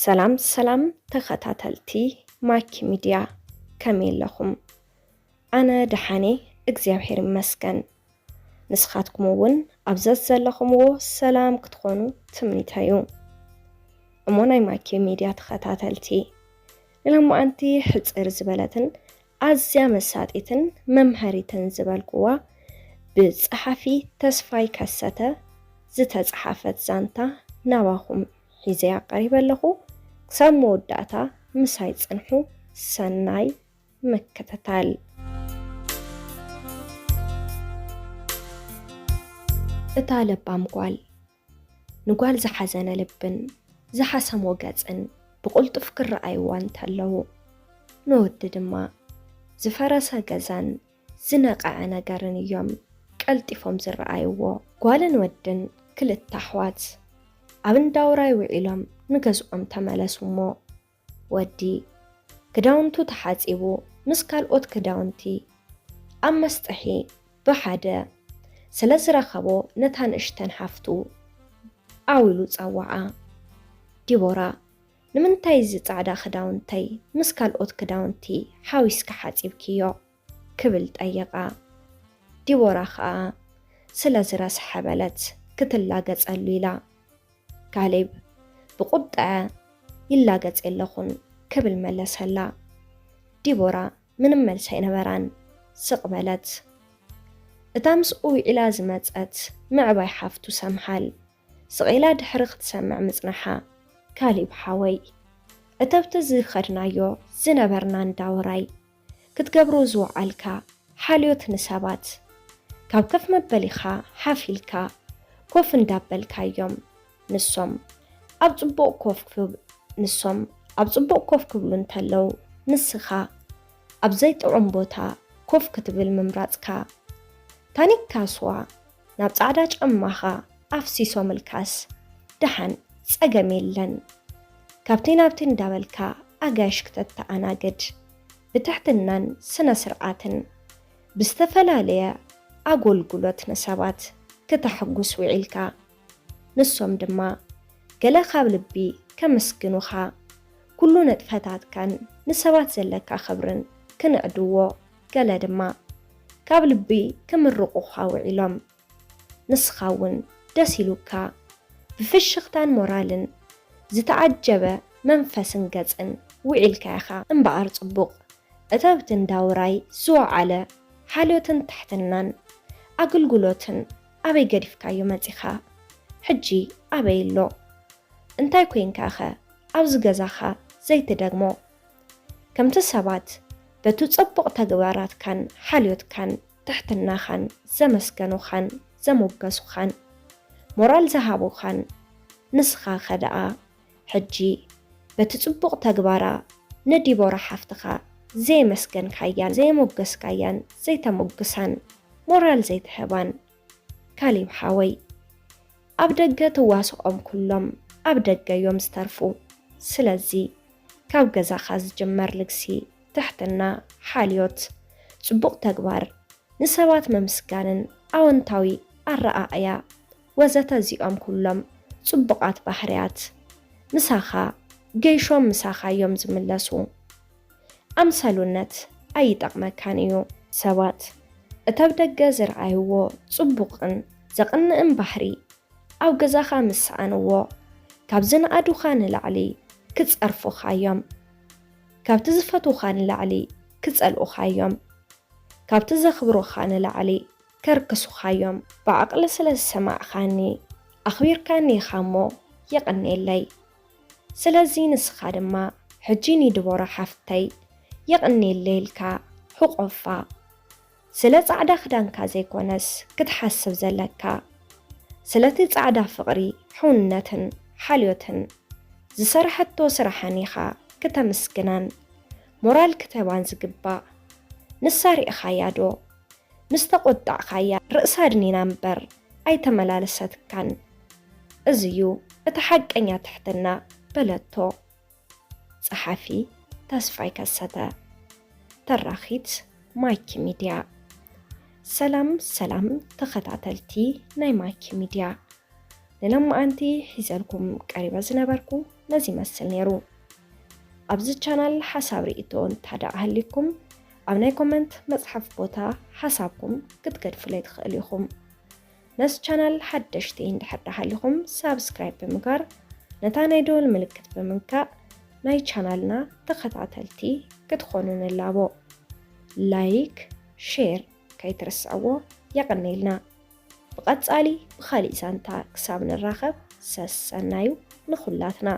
ሰላም ተኸታተልቲ ማኪ ሚድያ ከመይ ኣለኹም? ኣነ ደሓኔ እግዚአብሔር ይመስገን። ንስኻትኩም እውን ኣብዚ ዘለኹምዎ ሰላም ክትኾኑ ትምኒተዩ። እሞ ናይ ማኪ ሚድያ ተኸታተልቲ ንሎማዓንቲ ሕፅር ዝበለትን ኣዝያ መሳጢትን መምሃሪትን ዝበልክዋ ብጸሓፊ ተስፋይ ከሰተ ዝተጻሓፈት ዛንታ ናባኹም ሒዘ ቀሪበ ኣለኹ። ክሳብ መወዳእታ ምሳይ ጽንሑ ሰናይ መከታተል። እታ ለባም ጓል ንጓል ዝሓዘነ ልብን ዝሓሰሞ ገጽን ብቁልጡፍ ክረኣይዋ እንተለዉ ንወዲ ድማ ዝፈረሰ ገዛን ዝነቐዐ ነገርን እዮም ቀልጢፎም ዝረኣይዎ። ጓልን ወድን ክልተ ኣሕዋት ኣብ እንዳውራይ ውዒሎም ንገዝኦም ተመለሱ እሞ ወዲ ክዳውንቱ ተሓፂቡ ምስ ካልኦት ክዳውንቲ ኣብ መስጥሒ ብሓደ ስለ ዝረኸቦ ነታ ንእሽተን ሓፍቱ ኣዊሉ ፀዋዓ። ዲቦራ ንምንታይ እዚ ፃዕዳ ክዳውንተይ ምስ ካልኦት ክዳውንቲ ሓዊስካ ሓፂብክዮ ክብል ጠየቓ። ዲቦራ ከዓ ስለ ዝረስሐ በለት ክትላገፀሉ ኢላ ካሌብ ብቁጥዐ ይላገጽ የለኹን ክብል መለሰላ። ዲቦራ ምንም መልሲ ኣይነበራን ስቕበለት። እታ ምስኡ ውዒላ ዝመፀት ምዕባይ ሓፍቱ ሰምሃል ስቒላ ድሕሪ ክትሰምዕ ምጽናሓ ካሌብ ሓወይ እተብቲ ዝኸድናዮ ዝነበርና እንዳውራይ ክትገብሮ ዝወዓልካ ሓልዮት ንሰባት ካብ ከፍ መበሊኻ ሓፊልካ ኮፍ እንዳበልካዮም ንሶም ኣብ ጽቡቕ ኮፍ ክብሉ እንተለው ንስኻ ኣብ ዘይጥዑም ቦታ ኮፍ ክትብል ምምራጽካ ታኒካ ስዋ ናብ ጻዕዳ ጫማኻ ኣፍሲሶ ምልካስ ድሓን ጸገም የለን። ካብቲ ናብቲ እንዳበልካ ኣጋይሽ ክተተኣናግድ ብትሕትናን ስነ ስርዓትን ብዝተፈላለየ ኣገልግሎት ንሰባት ክተሐጉስ ውዒልካ ንሶም ድማ ገለ ካብ ልቢ ከመስግኑኻ ኩሉ ነጥፈታትካን ንሰባት ዘለካ ክብርን ክንዕድዎ ገለ ድማ ካብ ልቢ ክምርቑኻ ውዒሎም ንስኻ እውን ደስ ኢሉካ ብፍሽኽታን ሞራልን ዝተዓጀበ መንፈስን ገጽን ውዒልካ ኢኻ እምበኣር ጽቡቕ እተብቲ እንዳውራይ ዝወዓለ ሓልዮትን ትሕትናን ኣገልግሎትን ኣበይ ገዲፍካዮ መጺኻ ሕጂ ኣበይ ኣሎ? እንታይ ኮይንካ ኸ ኣብዚ ገዛኻ ዘይትደግሞ? ከምቲ ሰባት በቱ ጽቡቕ ተግባራትካን ሓልዮትካን ትሕትናኻን ዘመስገኑኻን ዘሞገሱኻን ሞራል ዝሃቡኻን ንስኻ ኸደኣ ሕጂ በቲ ጽቡቕ ተግባራ ነዲቦራ ሓፍትኻ ዘይመስገንካያን ዘይሞገስካያን ዘይተሞግሳን ሞራል ዘይትህባን ካሌብ ሓወይ ኣብ ደገ ትዋስኦም ኩሎም ኣብ ደገ እዮም ዝተርፉ። ስለዚ ካብ ገዛኻ ዝጅመር ልግሲ ትሕትና ሓልዮት ጽቡቕ ተግባር ንሰባት መምስጋንን ኣወንታዊ ኣረኣእያ ወዘተ እዚኦም ኩሎም ጽቡቓት ባህርያት ምሳኻ ገይሾም ምሳኻ እዮም ዝምለሱ። ኣምሳሉነት ኣይጠቕመካን እዩ። ሰባት እተብ ደገ ዝረኣይዎ ጽቡቕን ዘቕንዕን ባህሪ ኣብ ገዛኻ ምስኣንዎ ካብ ዝነኣዱኻ ንላዕሊ ክጸርፉኻ እዮም። ካብቲ ዝፈትውኻ ንላዕሊ ክጸልኡኻ እዮም። ካብቲ ዘኽብሩኻ ንላዕሊ ከርክሱኻ እዮም። ብዓቕሊ ስለ ዝሰማዕኻኒ ኣኽቢርካኒ ኢኻ እሞ የቕኒየለይ። ስለዚ ንስኻ ድማ ሕጂ ንዲቦራ ሓፍተይ የቕኒየለይ ኢልካ ሕቖፋ ስለ ጻዕዳ ክዳንካ ዘይኮነስ ክትሓስብ ዘለካ ስለቲ ጻዕዳ ፍቕሪ ሕውነትን ሓልዮትን ዝሰርሐቶ ስራሕን ኢኻ ክተመስግናን ሞራል ክትባን ዝግባእ ንሳ ሪኢኻያ ዶ? ምስ ተቆጣዕኻያ ርእሳ ድኒና እምበር ኣይተመላለሰትካን። እዝዩ እቲ ሓቀኛ ትሕትና በለቶ። ጸሓፊ ተስፋይ ከሰተ፣ ተራኺት ማኪ ሚድያ። ሰላም ተኸታተልቲ ናይ ማኪ ሚድያ ንሎማዓንቲ ሒዘልኩም ቀሪበ ዝነበርኩ ነዚ መስል ነይሩ ኣብዚ ቻናል ሓሳብ ርእይቶ እንተደኣ ሃሊኩም ኣብ ናይ ኮመንት መጽሓፍ ቦታ ሓሳብኩም ክትገድፍሉ ትኽእሉ ኢኹም ነዚ ቻናል ሓደሽቲ እንድሕር ሃሊኩም ሳብስክራይብ ብምግባር ነታ ናይ ደወል ምልክት ብምንካእ ናይ ቻናልና ተኸታተልቲ ክትኾኑ ንላቦ ላይክ ሼር ከይትርስዕዎ የቀኒልና ብቐጻሊ ብኻሊእ ዛንታ ክሳብ ንራኸብ ሰናዩ ንኹላትና